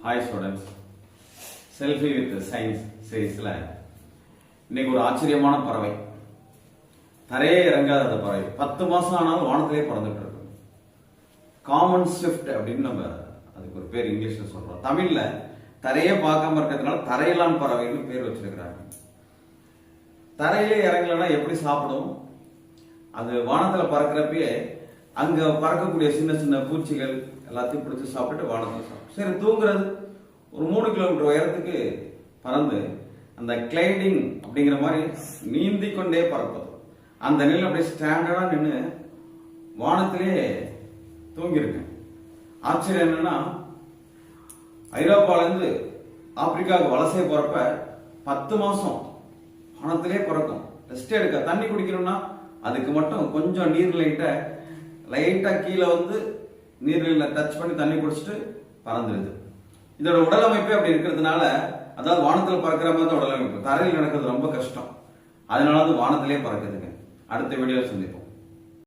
Hi students, selfie with science சீரீஸில் இன்னைக்கு ஒரு ஆச்சரியமான பறவை, தரையே இறங்காத அந்த பறவை 10 மாசம் ஆனாலும் வானத்திலே பறந்துட்டு இருக்கு. காமன் ஸ்விஃப்ட் அப்படின்னு நம்ம அதுக்கு ஒரு பேர் இங்கிலீஷ்ல சொல்றோம். தமிழ்ல தரையே பார்க்காம இருக்கிறதுனால தரையிலான் பறவைன்னு பேர் வச்சிருக்கிறாங்க. தரையிலே இறங்கலன்னா எப்படி சாப்பிடும்? அது வானத்துல பறக்கிறப்பயே அங்க பறக்கக்கூடிய சின்ன சின்ன பூச்சிகள் எல்லாத்தையும் பிடிச்சி சாப்பிட்டு வானத்தில் சாப்பிடும். சரி, தூங்குறது ஒரு 3 கிலோமீட்டர் உயரத்துக்கு பறந்து அந்த கிளைடிங் அப்படிங்கிற மாதிரி நீந்தி கொண்டே பறப்பது. அந்த நிலையில் அப்படியே ஸ்டாண்டர்டா நின்று வானத்திலே தூங்கியிருக்கு. ஆச்சரியம் என்னன்னா, ஐரோப்பாலேருந்து ஆப்பிரிக்காவுக்கு வலசை போறப்ப 10 மாசம் வானத்திலே பறக்கும். ரெஸ்ட் எடுக்க தண்ணி குடிக்கணும்னா அதுக்கு மட்டும் கொஞ்சம் லைட்டா கீழே வந்து நீர்நிலை டச் பண்ணி தண்ணி குடிச்சிட்டு பறந்துருது. இதோட உடல் அமைப்பே அப்படி இருக்கிறதுனால, அதாவது வானத்தில் பறக்கிற மாதிரி தான் உடல் அமைப்பு. தரையில் நடக்கிறது ரொம்ப கஷ்டம். அதனால அது வானத்திலே பறக்குதுங்க. அடுத்த வீடியோ சந்திப்போம்.